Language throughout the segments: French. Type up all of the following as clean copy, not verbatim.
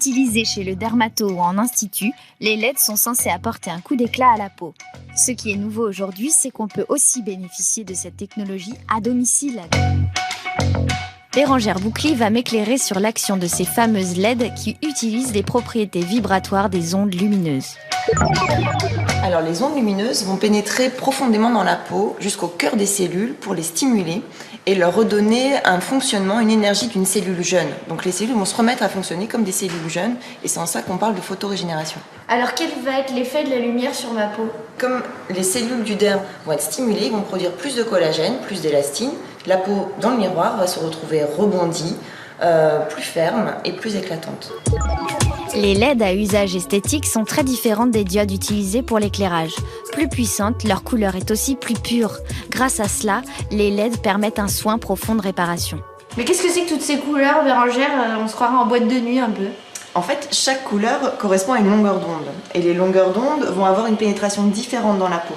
Utilisés chez le dermato ou en institut, les LED sont censés apporter un coup d'éclat à la peau. Ce qui est nouveau aujourd'hui, c'est qu'on peut aussi bénéficier de cette technologie à domicile. Bérengère Boucli va m'éclairer sur l'action de ces fameuses LED qui utilisent les propriétés vibratoires des ondes lumineuses. Alors les ondes lumineuses vont pénétrer profondément dans la peau jusqu'au cœur des cellules pour les stimuler et leur redonner un fonctionnement, une énergie d'une cellule jeune. Donc les cellules vont se remettre à fonctionner comme des cellules jeunes et c'est en ça qu'on parle de photorégénération. Alors quel va être l'effet de la lumière sur ma peau? Comme les cellules du derme vont être stimulées, vont produire plus de collagène, plus d'élastine, la peau dans le miroir va se retrouver rebondie, plus ferme et plus éclatante. Les LED à usage esthétique sont très différentes des diodes utilisées pour l'éclairage. Plus puissantes, leur couleur est aussi plus pure. Grâce à cela, les LED permettent un soin profond de réparation. Mais qu'est-ce que c'est que toutes ces couleurs, Bérengère? On se croirait en boîte de nuit un peu. En fait, chaque couleur correspond à une longueur d'onde. Et les longueurs d'onde vont avoir une pénétration différente dans la peau.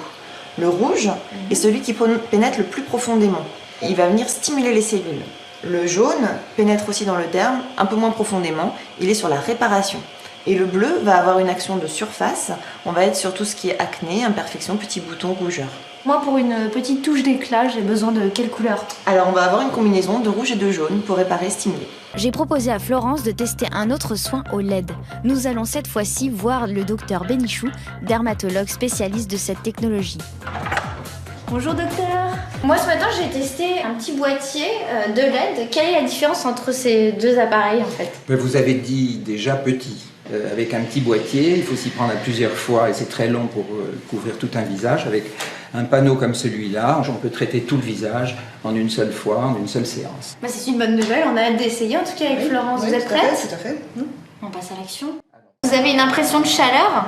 Le rouge est celui qui pénètre le plus profondément. Il va venir stimuler les cellules. Le jaune pénètre aussi dans le derme, un peu moins profondément. Il est sur la réparation. Et le bleu va avoir une action de surface. On va être sur tout ce qui est acné, imperfection, petits boutons, rougeur. Moi, pour une petite touche d'éclat, j'ai besoin de quelle couleur? Alors, on va avoir une combinaison de rouge et de jaune pour réparer et stimuler. J'ai proposé à Florence de tester un autre soin au LED. Nous allons cette fois-ci voir le docteur Bénichou, dermatologue spécialiste de cette technologie. Bonjour docteur. Moi ce matin j'ai testé un petit boîtier de LED. Quelle est la différence entre ces deux appareils en fait? Vous avez dit déjà petit. Avec un petit boîtier, il faut s'y prendre à plusieurs fois et c'est très long pour couvrir tout un visage. Avec un panneau comme celui-là, on peut traiter tout le visage en une seule fois, en une seule séance. Bah, c'est une bonne nouvelle, on a hâte d'essayer en tout cas avec Florence. Vous êtes prête? Tout à fait. On passe à l'action. Vous avez une impression de chaleur?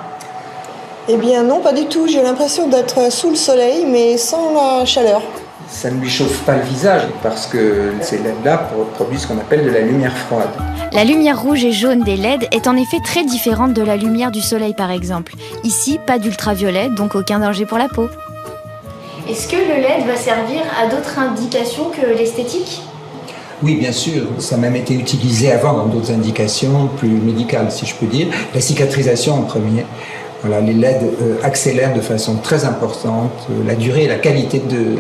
Eh bien non, pas du tout. J'ai l'impression d'être sous le soleil, mais sans la chaleur. Ça ne lui chauffe pas le visage parce que ces LED-là produisent ce qu'on appelle de la lumière froide. La lumière rouge et jaune des LED est en effet très différente de la lumière du soleil par exemple. Ici, pas d'ultraviolet, donc aucun danger pour la peau. Est-ce que le LED va servir à d'autres indications que l'esthétique? Oui, bien sûr. Ça a même été utilisé avant dans d'autres indications plus médicales, si je peux dire. La cicatrisation en premier. Voilà, les LED accélèrent de façon très importante la durée et la qualité de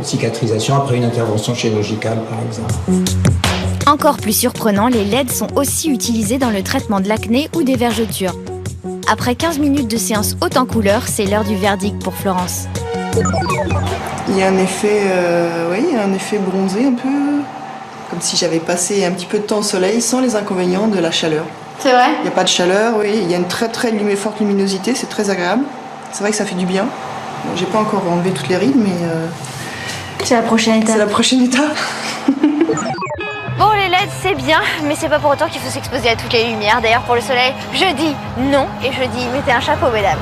cicatrisation après une intervention chirurgicale, par exemple. Encore plus surprenant, les LED sont aussi utilisés dans le traitement de l'acné ou des vergetures. Après 15 minutes de séance haute en couleur, c'est l'heure du verdict pour Florence. Il y a un effet, un effet bronzé un peu, comme si j'avais passé un petit peu de temps au soleil sans les inconvénients de la chaleur. C'est vrai? Il n'y a pas de chaleur, oui. Il y a une très forte luminosité, c'est très agréable. C'est vrai que ça fait du bien. Bon, j'ai pas encore enlevé toutes les rides, mais C'est la prochaine étape. c'est la prochaine étape. Bon, les LED, c'est bien, mais c'est pas pour autant qu'il faut s'exposer à toutes les lumières. D'ailleurs, pour le soleil, je dis non et je dis mettez un chapeau, mesdames.